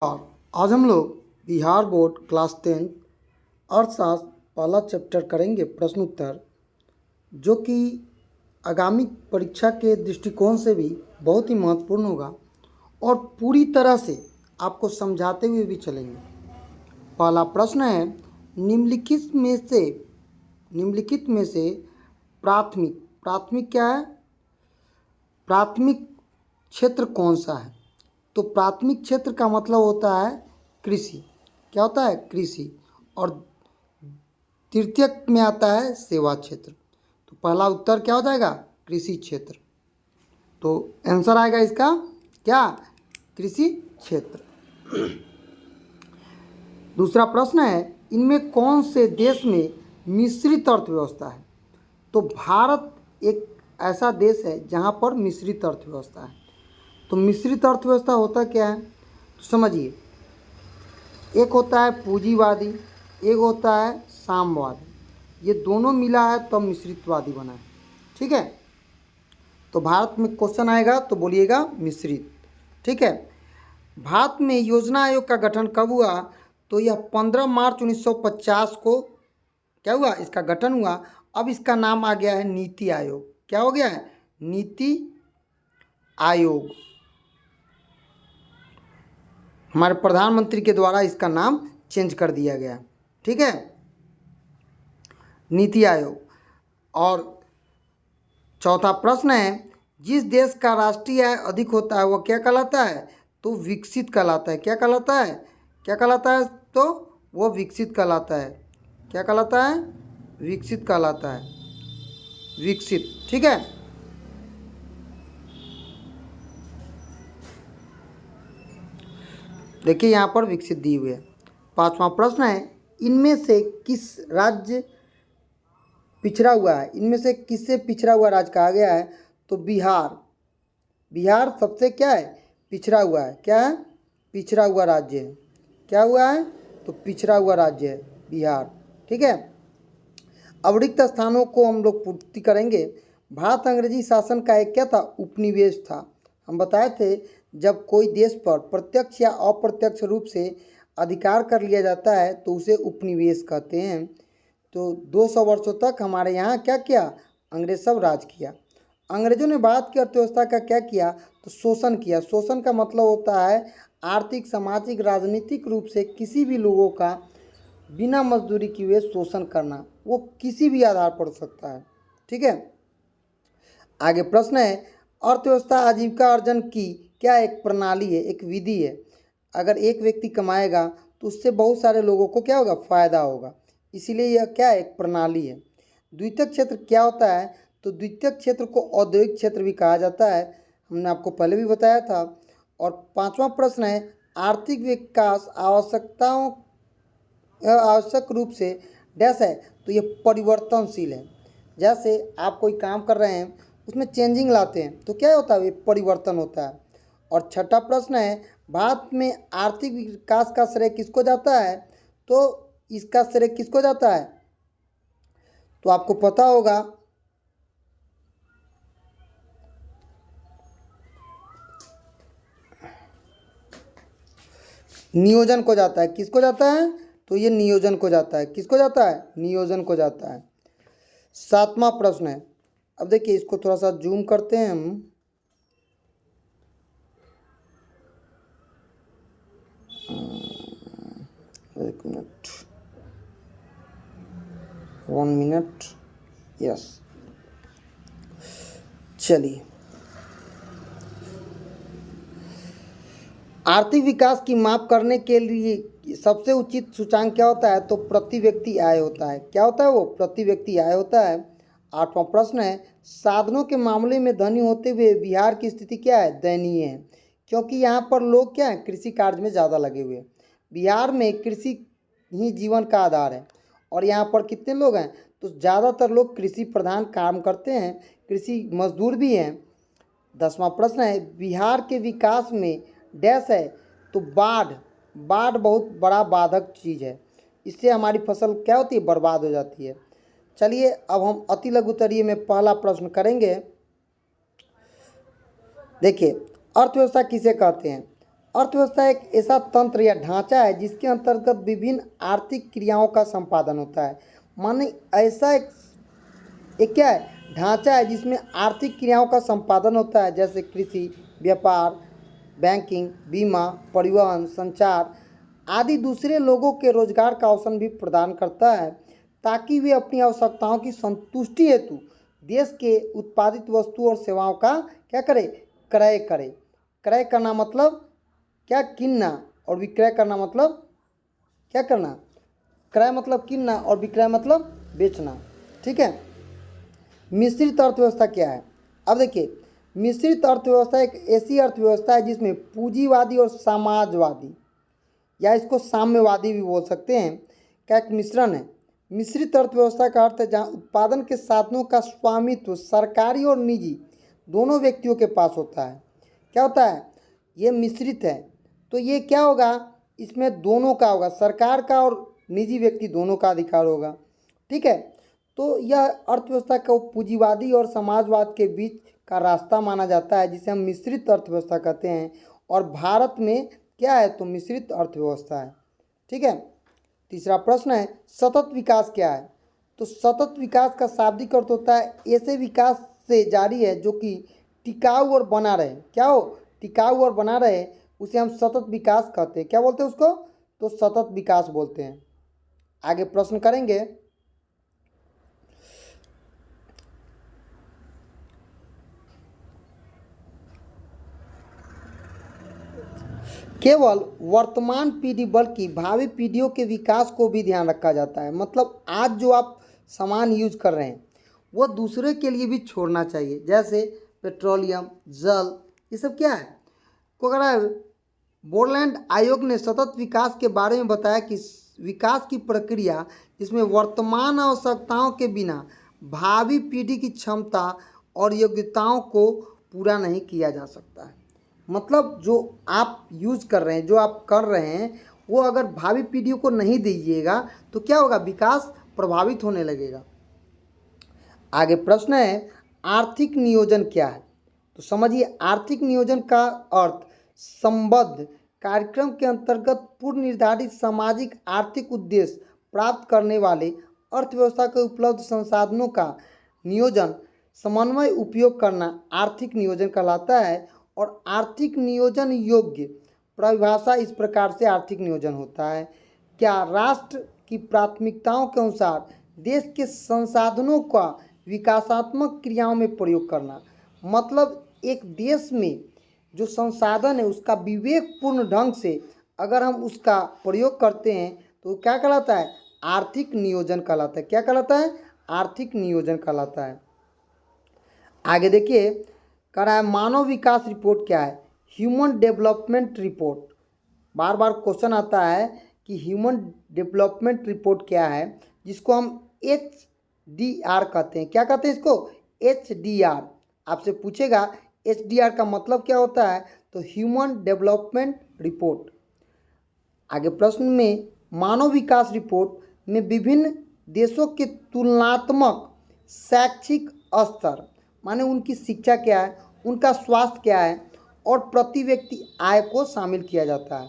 और आज हम लोग बिहार बोर्ड क्लास 10 अर्थशास्त्र पहला चैप्टर करेंगे प्रश्न उत्तर, जो कि आगामी परीक्षा के दृष्टिकोण से भी बहुत ही महत्वपूर्ण होगा और पूरी तरह से आपको समझाते हुए भी चलेंगे। पहला प्रश्न है, निम्नलिखित में से प्राथमिक क्या है? प्राथमिक क्षेत्र कौन सा है? तो प्राथमिक क्षेत्र का मतलब होता है कृषि। क्या होता है? कृषि। और तृतीयक में आता है सेवा क्षेत्र। तो पहला उत्तर क्या हो जाएगा? कृषि क्षेत्र। तो आंसर आएगा इसका क्या? कृषि क्षेत्र। दूसरा प्रश्न है, इनमें कौन से देश में मिश्रित अर्थव्यवस्था है? तो भारत एक ऐसा देश है जहाँ पर मिश्रित अर्थव्यवस्था है। तो मिश्रित अर्थव्यवस्था होता क्या है तो समझिए, एक होता है पूंजीवादी, एक होता है साम्यवादी। ये दोनों मिला है तब मिश्रितवादी बना है। ठीक है, तो भारत में क्वेश्चन आएगा तो बोलिएगा मिश्रित। ठीक है, भारत में योजना आयोग का गठन कब हुआ? तो यह 15 मार्च 1950 को क्या हुआ? इसका गठन हुआ। अब इसका नाम आ गया है नीति आयोग। क्या हो गया है? नीति आयोग। हमारे प्रधानमंत्री के द्वारा इसका नाम चेंज कर दिया गया। ठीक है, नीति आयोग। और चौथा प्रश्न है, जिस देश का राष्ट्रीय आय अधिक होता है वह क्या कहलाता है? तो विकसित कहलाता है। क्या कहलाता है? क्या कहलाता है? तो वह विकसित कहलाता है। क्या कहलाता है? विकसित कहलाता है। विकसित। ठीक है, देखिए यहाँ पर विकसित दी हुई है। पांचवा प्रश्न है, इनमें से किस राज्य पिछड़ा हुआ है? इनमें से किससे पिछड़ा हुआ राज्य कहा गया है? तो बिहार सबसे क्या है? पिछड़ा हुआ है। क्या है? पिछड़ा हुआ राज्य है। क्या हुआ है? तो पिछड़ा हुआ राज्य है बिहार। ठीक है, अब रिक्त स्थानों को हम लोग पूर्ति करेंगे। भारत अंग्रेजी शासन का एक क्या था? उपनिवेश था। हम बताए थे, जब कोई देश पर प्रत्यक्ष या अप्रत्यक्ष रूप से अधिकार कर लिया जाता है तो उसे उपनिवेश कहते हैं। तो 200 वर्षों तक हमारे यहाँ क्या किया? अंग्रेज सब राज किया। अंग्रेजों ने भारत की अर्थव्यवस्था का क्या किया? तो शोषण किया। शोषण का मतलब होता है आर्थिक, सामाजिक, राजनीतिक रूप से किसी भी लोगों का बिना मजदूरी किए हुए शोषण करना। वो किसी भी आधार पर हो सकता है। ठीक है, आगे प्रश्न है, अर्थव्यवस्था आजीविका अर्जन की क्या एक प्रणाली है, एक विधि है। अगर एक व्यक्ति कमाएगा तो उससे बहुत सारे लोगों को क्या होगा? फायदा होगा। इसीलिए यह क्या है? एक प्रणाली है। द्वितीयक क्षेत्र क्या होता है? तो द्वितीयक क्षेत्र को औद्योगिक क्षेत्र भी कहा जाता है। हमने आपको पहले भी बताया था। और पांचवा प्रश्न है, आर्थिक विकास आवश्यक रूप से डैश है। तो ये परिवर्तनशील है। जैसे आप कोई काम कर रहे हैं, उसमें चेंजिंग लाते हैं तो क्या होता है? ये परिवर्तन होता है। और छठा प्रश्न है, भारत में आर्थिक विकास का श्रेय किसको जाता है? तो इसका श्रेय किसको जाता है? तो आपको पता होगा, नियोजन को जाता है। किसको जाता है? तो ये नियोजन को जाता है। किसको जाता है? नियोजन को जाता है। सातवां प्रश्न है, अब देखिए इसको थोड़ा सा जूम करते हैं हम। एक मिनट, 1 मिनट, यस। चलिए, आर्थिक विकास की माप करने के लिए सबसे उचित सूचांक क्या होता है? तो प्रति व्यक्ति आय होता है। क्या होता है? वो प्रति व्यक्ति आय होता है। आठवां प्रश्न है, साधनों के मामले में धनी होते हुए बिहार की स्थिति क्या है? दयनीय है। क्योंकि यहाँ पर लोग क्या है? कृषि कार्य में ज़्यादा लगे हुए हैं। बिहार में कृषि ही जीवन का आधार है। और यहाँ पर कितने लोग हैं? तो ज़्यादातर लोग कृषि प्रधान काम करते हैं, कृषि मजदूर भी हैं। 10वां प्रश्न है, बिहार के विकास में डैश है। तो बाढ़ बहुत बड़ा बाधक चीज़ है। इससे हमारी फसल क्या होती है? बर्बाद हो जाती है। चलिए, अब हम अति लघु उत्तरीय में पहला प्रश्न करेंगे। देखिए, अर्थव्यवस्था किसे कहते हैं? अर्थव्यवस्था एक ऐसा तंत्र या ढांचा है जिसके अंतर्गत विभिन्न आर्थिक क्रियाओं का संपादन होता है। माने ऐसा एक क्या है, ढांचा है जिसमें आर्थिक क्रियाओं का संपादन होता है, जैसे कृषि, व्यापार, बैंकिंग, बीमा, परिवहन, संचार आदि दूसरे लोगों के रोजगार का अवसर भी प्रदान करता है ताकि वे अपनी आवश्यकताओं की संतुष्टि हेतु देश के उत्पादित वस्तु और सेवाओं का क्या करे, क्रय करे। क्रय करना मतलब क्या, किनना, और विक्रय करना मतलब क्या करना, क्रय मतलब किनना और विक्रय मतलब बेचना। ठीक है। मिश्रित अर्थव्यवस्था क्या है? अब देखिए, मिश्रित अर्थव्यवस्था एक ऐसी अर्थव्यवस्था है जिसमें पूंजीवादी और समाजवादी या इसको साम्यवादी भी बोल सकते हैं का एक मिश्रण है। मिश्रित अर्थव्यवस्था का अर्थ है जहाँ उत्पादन के साधनों का स्वामित्व सरकारी और निजी दोनों व्यक्तियों के पास होता है। क्या होता है? ये मिश्रित है, तो ये क्या होगा, इसमें दोनों का होगा, सरकार का और निजी व्यक्ति दोनों का अधिकार होगा। ठीक है। तो यह अर्थव्यवस्था को पूंजीवादी और समाजवाद के बीच का रास्ता माना जाता है जिसे हम मिश्रित अर्थव्यवस्था कहते हैं। और भारत में क्या है, तो मिश्रित अर्थव्यवस्था है। ठीक है। तीसरा प्रश्न है, सतत विकास क्या है? तो सतत विकास का शाब्दिक अर्थ होता है ऐसे विकास से जारी है जो कि टिकाऊ और बना रहे। क्या हो, टिकाऊ और बना रहे, उसे हम सतत विकास कहते हैं। क्या बोलते हैं उसको? तो सतत विकास बोलते हैं। आगे प्रश्न करेंगे, केवल वर्तमान पीढ़ी बल्कि भावी पीढ़ियों के विकास को भी ध्यान रखा जाता है। मतलब आज जो आप सामान यूज कर रहे हैं वो दूसरे के लिए भी छोड़ना चाहिए, जैसे पेट्रोलियम, जल, ये सब क्या है, को अगर है। बोरलैंड आयोग ने सतत विकास के बारे में बताया कि विकास की प्रक्रिया जिसमें वर्तमान आवश्यकताओं के बिना भावी पीढ़ी की क्षमता और योग्यताओं को पूरा नहीं किया जा सकता है। मतलब जो आप यूज कर रहे हैं, जो आप कर रहे हैं, वो अगर भावी पीढ़ियों को नहीं दीजिएगा तो क्या होगा, विकास प्रभावित होने लगेगा। आगे प्रश्न है, आर्थिक नियोजन क्या है? तो समझिए, आर्थिक नियोजन का अर्थ संबद्ध कार्यक्रम के अंतर्गत पूर्व निर्धारित सामाजिक आर्थिक उद्देश्य प्राप्त करने वाले अर्थव्यवस्था के उपलब्ध संसाधनों का नियोजन, समन्वय उपयोग करना आर्थिक नियोजन कहलाता है। और आर्थिक नियोजन योग्य परिभाषा इस प्रकार से आर्थिक नियोजन होता है, क्या राष्ट्र की प्राथमिकताओं के अनुसार देश के संसाधनों का विकासात्मक क्रियाओं में प्रयोग करना। मतलब एक देश में जो संसाधन है उसका विवेकपूर्ण ढंग से अगर हम उसका प्रयोग करते हैं तो क्या कहलाता है, आर्थिक नियोजन कहलाता है। क्या कहलाता है, आर्थिक नियोजन कहलाता है। आगे देखिए, कह रहा है मानव विकास रिपोर्ट क्या है? Human development report. बार बार क्वेश्चन आता है कि ह्यूमन डेवलपमेंट रिपोर्ट क्या है, जिसको हम HDR कहते हैं। क्या कहते हैं इसको? HDR। आपसे पूछेगा HDR का मतलब क्या होता है, तो ह्यूमन डेवलपमेंट रिपोर्ट। आगे प्रश्न में, मानव विकास रिपोर्ट में विभिन्न देशों के तुलनात्मक शैक्षिक स्तर, माने उनकी शिक्षा क्या है, उनका स्वास्थ्य क्या है, और प्रति व्यक्ति आय को शामिल किया जाता है।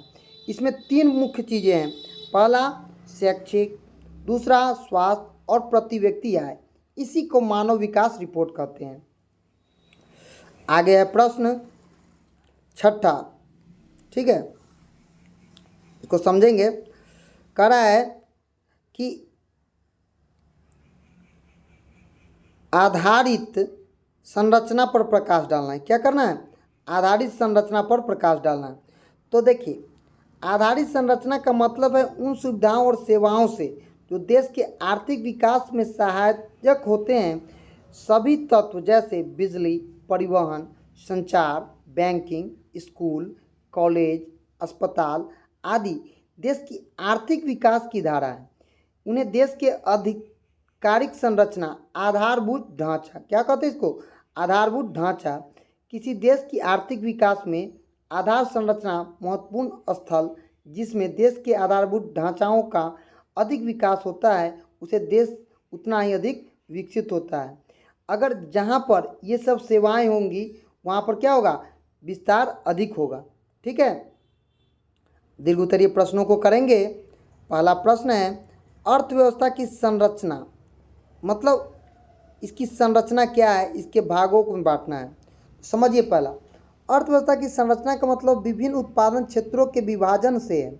इसमें 3 मुख्य चीज़ें हैं, पहला शैक्षिक, दूसरा स्वास्थ्य और प्रति व्यक्ति आय। इसी को मानव विकास रिपोर्ट कहते हैं। आगे है प्रश्न 6, ठीक है, इसको समझेंगे। कह रहा है कि आधारित संरचना पर प्रकाश डालना है। क्या करना है? आधारित संरचना पर प्रकाश डालना है। तो देखिए, आधारित संरचना का मतलब है उन सुविधाओं और सेवाओं से जो देश के आर्थिक विकास में सहायक होते हैं। सभी तत्व जैसे बिजली, परिवहन, संचार, बैंकिंग, स्कूल, कॉलेज, अस्पताल आदि देश की आर्थिक विकास की धारा है। उन्हें देश के आधिकारिक संरचना, आधारभूत ढांचा, क्या कहते हैं इसको? आधारभूत ढांचा। किसी देश की आर्थिक विकास में आधार संरचना महत्वपूर्ण स्थल जिसमें देश के आधारभूत ढांचाओं का अधिक विकास होता है, उसे देश उतना ही अधिक विकसित होता है। अगर जहाँ पर ये सब सेवाएं होंगी वहाँ पर क्या होगा, विस्तार अधिक होगा। ठीक है। दीर्घ उत्तरीय प्रश्नों को करेंगे। पहला प्रश्न है, अर्थव्यवस्था की संरचना, मतलब इसकी संरचना क्या है, इसके भागों को बांटना है। समझिए, पहला अर्थव्यवस्था की संरचना का मतलब विभिन्न उत्पादन क्षेत्रों के विभाजन से है।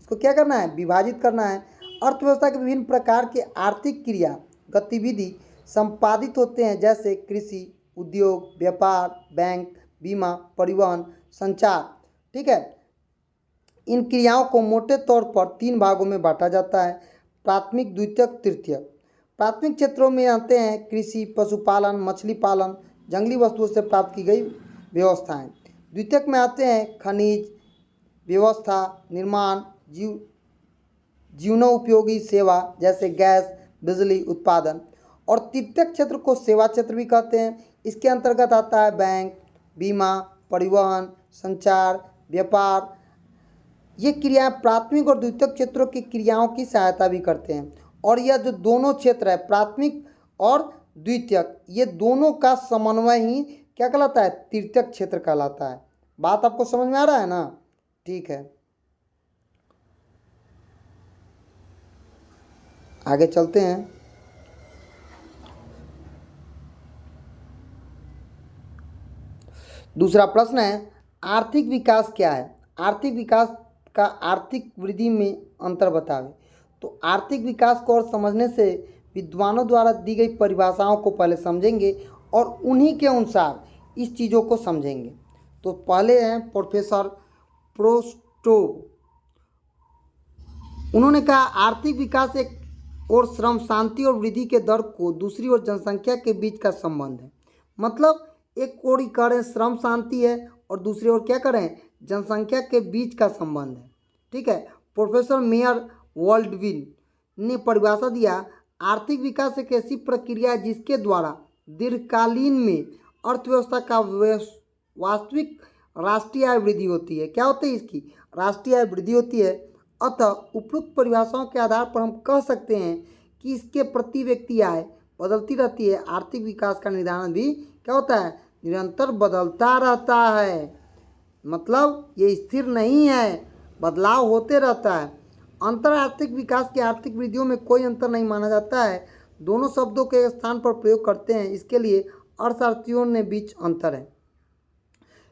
इसको क्या करना है, विभाजित करना है। अर्थव्यवस्था के विभिन्न प्रकार के आर्थिक क्रिया गतिविधि संपादित होते हैं, जैसे कृषि, उद्योग, व्यापार, बैंक, बीमा, परिवहन, संचार। ठीक है, इन क्रियाओं को मोटे तौर पर 3 भागों में बांटा जाता है, प्राथमिक, द्वितीयक, तृतीयक। प्राथमिक क्षेत्रों में आते हैं कृषि, पशुपालन, मछली पालन, जंगली वस्तुओं से प्राप्त की गई व्यवस्थाएं। द्वितीयक में आते हैं खनिज व्यवस्था, निर्माण, जीवनोपयोगी सेवा जैसे गैस, बिजली उत्पादन। और तृतीयक क्षेत्र को सेवा क्षेत्र भी कहते हैं। इसके अंतर्गत आता है बैंक, बीमा, परिवहन, संचार, व्यापार। ये क्रियाएं प्राथमिक और द्वितीयक क्षेत्रों की क्रियाओं की सहायता भी करते हैं। और यह जो दोनों क्षेत्र है, प्राथमिक और द्वितीयक, ये दोनों का समन्वय ही क्या कहलाता है, तृतीयक क्षेत्र कहलाता है। बात आपको समझ में आ रहा है ना? ठीक है, आगे चलते हैं। दूसरा प्रश्न है, आर्थिक विकास क्या है? आर्थिक विकास का आर्थिक वृद्धि में अंतर बतावे। तो आर्थिक विकास को और समझने से विद्वानों द्वारा दी गई परिभाषाओं को पहले समझेंगे और उन्हीं के अनुसार इस चीज़ों को समझेंगे। तो पहले हैं प्रोफेसर प्रोस्टोव। उन्होंने कहा, आर्थिक विकास एक और श्रम शांति और वृद्धि के दर को, दूसरी ओर जनसंख्या के बीच का संबंध है। मतलब एक ओर करें श्रम शांति है और दूसरी ओर क्या करें, जनसंख्या के बीच का संबंध है। ठीक है, प्रोफेसर मेयर वर्ल्डविन ने परिभाषा दिया, आर्थिक विकास एक ऐसी प्रक्रिया है जिसके द्वारा दीर्घकालीन में अर्थव्यवस्था का वास्तविक राष्ट्रीय आय वृद्धि होती है। क्या होती है इसकी, राष्ट्रीय आय वृद्धि होती है। अतः उपरोक्त परिभाषाओं के आधार पर हम कह सकते हैं कि इसके प्रति व्यक्ति आय बदलती रहती है। आर्थिक विकास का निर्धारण भी क्या होता है, निरंतर बदलता रहता है। मतलब ये स्थिर नहीं है, बदलाव होते रहता है। अंतर आर्थिक विकास की आर्थिक वृद्धियों में कोई अंतर नहीं माना जाता है। दोनों शब्दों के स्थान पर प्रयोग करते हैं, इसके लिए अर्थशास्त्रियों ने बीच अंतर है।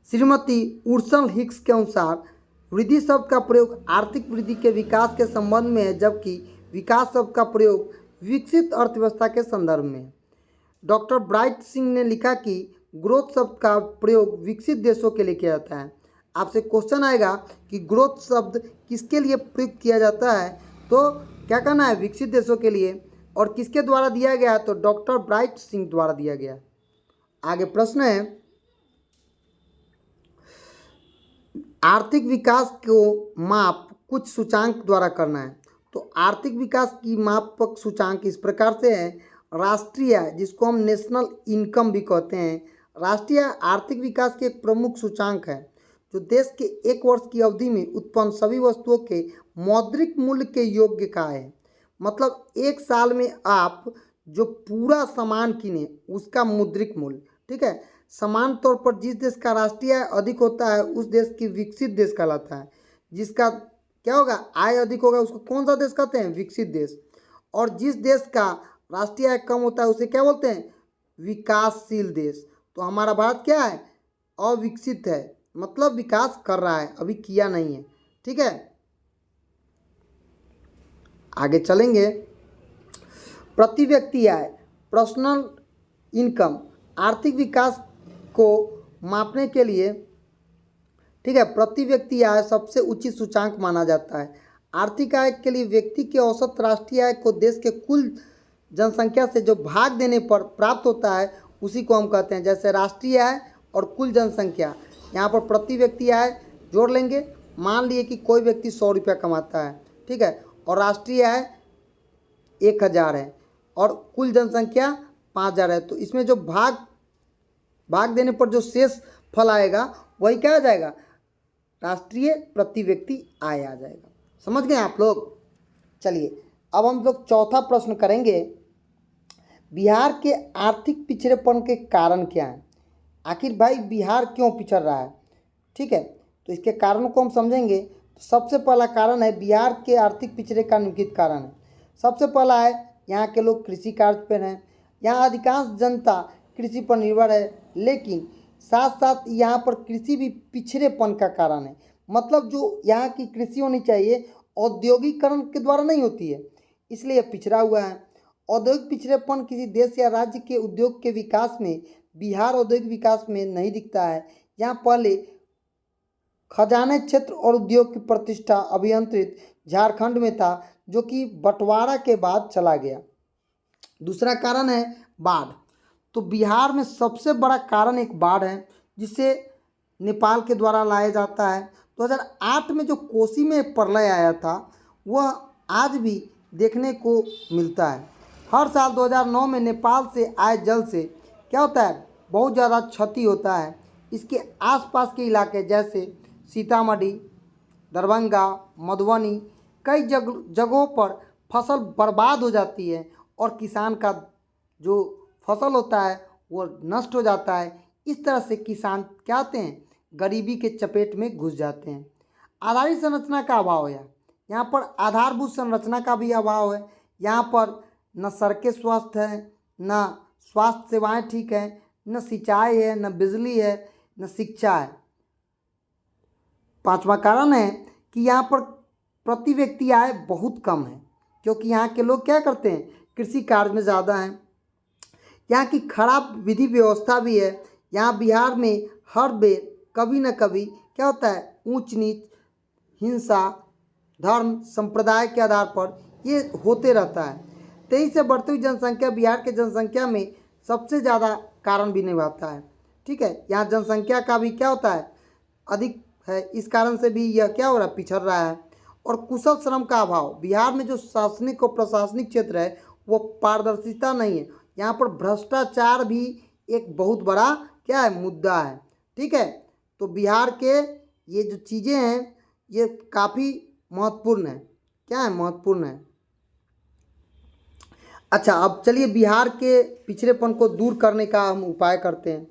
श्रीमती उर्सन हिक्स के अनुसार वृद्धि शब्द का प्रयोग आर्थिक वृद्धि के विकास के संबंध में है, जबकि विकास शब्द का प्रयोग विकसित अर्थव्यवस्था के संदर्भ में है। डॉक्टर ब्राइट सिंह ने लिखा कि ग्रोथ शब्द का प्रयोग विकसित देशों के लिए किया जाता है। आपसे क्वेश्चन आएगा कि ग्रोथ शब्द किसके लिए प्रयुक्त किया जाता है, तो क्या कहना है, विकसित देशों के लिए। और किसके द्वारा दिया गया है, तो डॉक्टर ब्राइट सिंह द्वारा दिया गया। आगे प्रश्न है, आर्थिक विकास को माप कुछ सूचांक द्वारा करना है। तो आर्थिक विकास की मापक सूचांक इस प्रकार से है। राष्ट्रीय आय, जिसको हम नेशनल इनकम भी कहते हैं, राष्ट्रीय आय आर्थिक विकास के एक प्रमुख सूचांक है जो देश के एक वर्ष की अवधि में उत्पन्न सभी वस्तुओं के मौद्रिक मूल्य के योग्य का है। मतलब एक साल में आप जो पूरा सामान किने उसका मुद्रिक मूल्य। ठीक है, समान तौर पर जिस देश का राष्ट्रीय आय अधिक होता है उस देश की विकसित देश कहलाता है। जिसका क्या होगा, आय अधिक होगा, उसको कौन सा देश कहते हैं, विकसित देश। और जिस देश का राष्ट्रीय आय कम होता है उसे क्या बोलते हैं, विकासशील देश। तो हमारा भारत क्या है, अविकसित है, मतलब विकास कर रहा है, अभी किया नहीं है। ठीक है, आगे चलेंगे। प्रति व्यक्ति आय, पर्सनल इनकम, आर्थिक विकास को मापने के लिए, ठीक है, प्रति व्यक्ति आय सबसे उचित सूचांक माना जाता है। आर्थिक आय के लिए व्यक्ति के औसत राष्ट्रीय आय को देश के कुल जनसंख्या से जो भाग देने पर प्राप्त होता है उसी को हम कहते हैं। जैसे राष्ट्रीय आय और कुल जनसंख्या, यहाँ पर प्रति व्यक्ति आय जोड़ लेंगे। मान लिए कि कोई व्यक्ति 100 रुपया कमाता है, ठीक है, और राष्ट्रीय आय 1000 है और कुल जनसंख्या 5000 है, तो इसमें जो भाग देने पर जो शेष फल आएगा वही क्या आ जाएगा, राष्ट्रीय प्रति व्यक्ति आय आ जाएगा। समझ गए आप लोग? चलिए अब हम लोग चौथा प्रश्न करेंगे, बिहार के आर्थिक पिछड़ेपन के कारण क्या हैं। आखिर भाई बिहार क्यों पिछड़ रहा है, ठीक है, तो इसके कारणों को हम समझेंगे। सबसे पहला कारण है बिहार के आर्थिक पिछड़े का निम्नलिखित कारण है। सबसे पहला है यहाँ के लोग कृषि कार्य पर हैं, यहाँ अधिकांश जनता कृषि पर निर्भर है, लेकिन साथ साथ यहाँ पर कृषि भी पिछड़ेपन का कारण है। मतलब जो यहाँ की कृषि होनी चाहिए औद्योगिकरण के द्वारा नहीं होती है, इसलिए यह पिछड़ा हुआ है। औद्योगिक पिछड़ेपन किसी देश या राज्य के उद्योग के विकास में, बिहार औद्योगिक विकास में नहीं दिखता है। यहाँ पहले खजाने क्षेत्र और उद्योग की प्रतिष्ठा अभियंत्रित झारखंड में था, जो कि बंटवारा के बाद चला गया। दूसरा कारण है बाढ़। तो बिहार में सबसे बड़ा कारण एक बाढ़ है, जिसे नेपाल के द्वारा लाया जाता है। 2008 में जो कोसी में प्रलय आया था, वह आज भी देखने को मिलता है। हर साल 2009 में नेपाल से आए जल से क्या होता है, बहुत ज़्यादा क्षति होता है। इसके आसपास के इलाके जैसे सीतामढ़ी, दरभंगा, मधुबनी, कई जगहों पर फसल बर्बाद हो जाती है और किसान का जो फसल होता है वो नष्ट हो जाता है। इस तरह से किसान क्या होते हैं, गरीबी के चपेट में घुस जाते हैं। आधारित संरचना का अभाव है, यहाँ पर आधारभूत संरचना का भी अभाव है। यहाँ पर न सड़कें स्वस्थ हैं, न स्वास्थ्य सेवाएं ठीक हैं, न सिंचाई है, न बिजली है, न शिक्षा है। पांचवा कारण है कि यहाँ पर प्रति व्यक्ति आय बहुत कम है, क्योंकि यहाँ के लोग क्या करते हैं, कृषि कार्य में ज़्यादा हैं। यहाँ की खराब विधि व्यवस्था भी है। यहाँ बिहार में हर बेर कभी न कभी क्या होता है, ऊंच नीच, हिंसा, धर्म, संप्रदाय के आधार पर ये होते रहता है। तेईस से बढ़ती हुई जनसंख्या बिहार के जनसंख्या में सबसे ज़्यादा कारण भी निभाता है। ठीक है, यहाँ जनसंख्या का भी क्या होता है, अधिक है, इस कारण से भी यह क्या हो रहा है, पिछड़ रहा है। और कुशल श्रम का अभाव, बिहार में जो शासनिक और प्रशासनिक क्षेत्र है वो पारदर्शिता नहीं है। यहाँ पर भ्रष्टाचार भी एक बहुत बड़ा क्या है, मुद्दा है। ठीक है, तो बिहार के ये जो चीज़ें हैं ये काफ़ी महत्वपूर्ण है। क्या है, महत्वपूर्ण है। अच्छा, अब चलिए बिहार के पिछड़ेपन को दूर करने का हम उपाय करते हैं।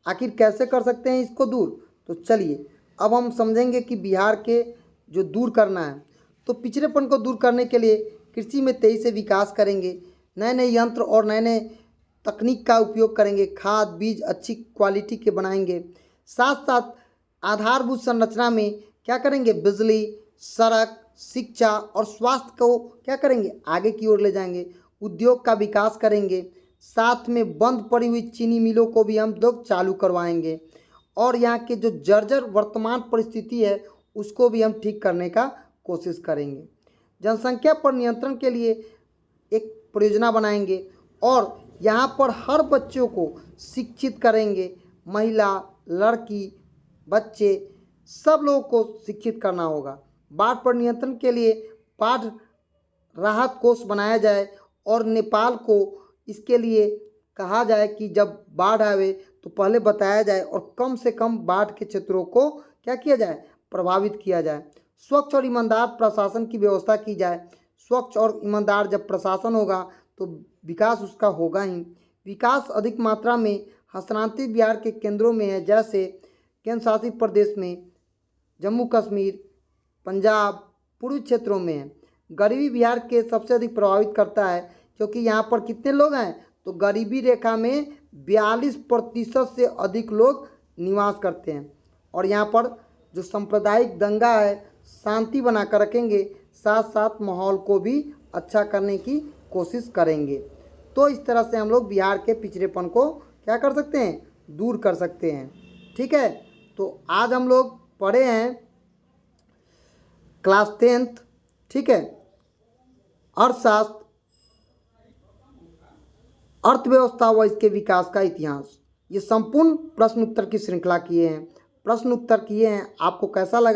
आखिर कैसे कर सकते हैं इसको दूर, तो चलिए अब हम समझेंगे कि बिहार के जो दूर करना है, तो पिछड़ेपन को दूर करने के लिए कृषि में तेजी से विकास करेंगे, नए नए यंत्र और नए नए तकनीक का उपयोग करेंगे, खाद बीज अच्छी क्वालिटी के बनाएंगे। साथ साथ आधारभूत संरचना में क्या करेंगे, बिजली, सड़क, शिक्षा और स्वास्थ्य को क्या करेंगे, आगे की ओर ले जाएंगे। उद्योग का विकास करेंगे, साथ में बंद पड़ी हुई चीनी मिलों को भी हम लोग चालू करवाएंगे और यहाँ के जो जर्जर वर्तमान परिस्थिति है उसको भी हम ठीक करने का कोशिश करेंगे। जनसंख्या पर नियंत्रण के लिए एक परियोजना बनाएंगे और यहाँ पर हर बच्चों को शिक्षित करेंगे। महिला, लड़की, बच्चे सब लोगों को शिक्षित करना होगा। बाढ़ पर नियंत्रण के लिए बाढ़ राहत कोष बनाया जाए और नेपाल को इसके लिए कहा जाए कि जब बाढ़ आवे तो पहले बताया जाए और कम से कम बाढ़ के क्षेत्रों को क्या किया जाए, प्रभावित किया जाए। स्वच्छ और ईमानदार प्रशासन की व्यवस्था की जाए। स्वच्छ और ईमानदार जब प्रशासन होगा तो विकास उसका होगा ही। विकास अधिक मात्रा में हस्तांतरित बिहार के केंद्रों में है, जैसे केंद्र शासित प्रदेश में, जम्मू कश्मीर, पंजाब, पूर्वी क्षेत्रों में है। गरीबी बिहार के सबसे अधिक प्रभावित करता है, क्योंकि यहाँ पर कितने लोग हैं, तो गरीबी रेखा में 42% से अधिक लोग निवास करते हैं। और यहाँ पर जो सांप्रदायिक दंगा है शांति बना कर रखेंगे, साथ साथ माहौल को भी अच्छा करने की कोशिश करेंगे। तो इस तरह से हम लोग बिहार के पिछड़ेपन को क्या कर सकते हैं, दूर कर सकते हैं। ठीक है, तो आज हम लोग पढ़े हैं क्लास 10th, ठीक है, अर्थशास्त्र, अर्थव्यवस्था व इसके विकास का इतिहास। ये संपूर्ण प्रश्न उत्तर की श्रृंखला किए हैं, प्रश्न उत्तर किए हैं। आपको कैसा लगा?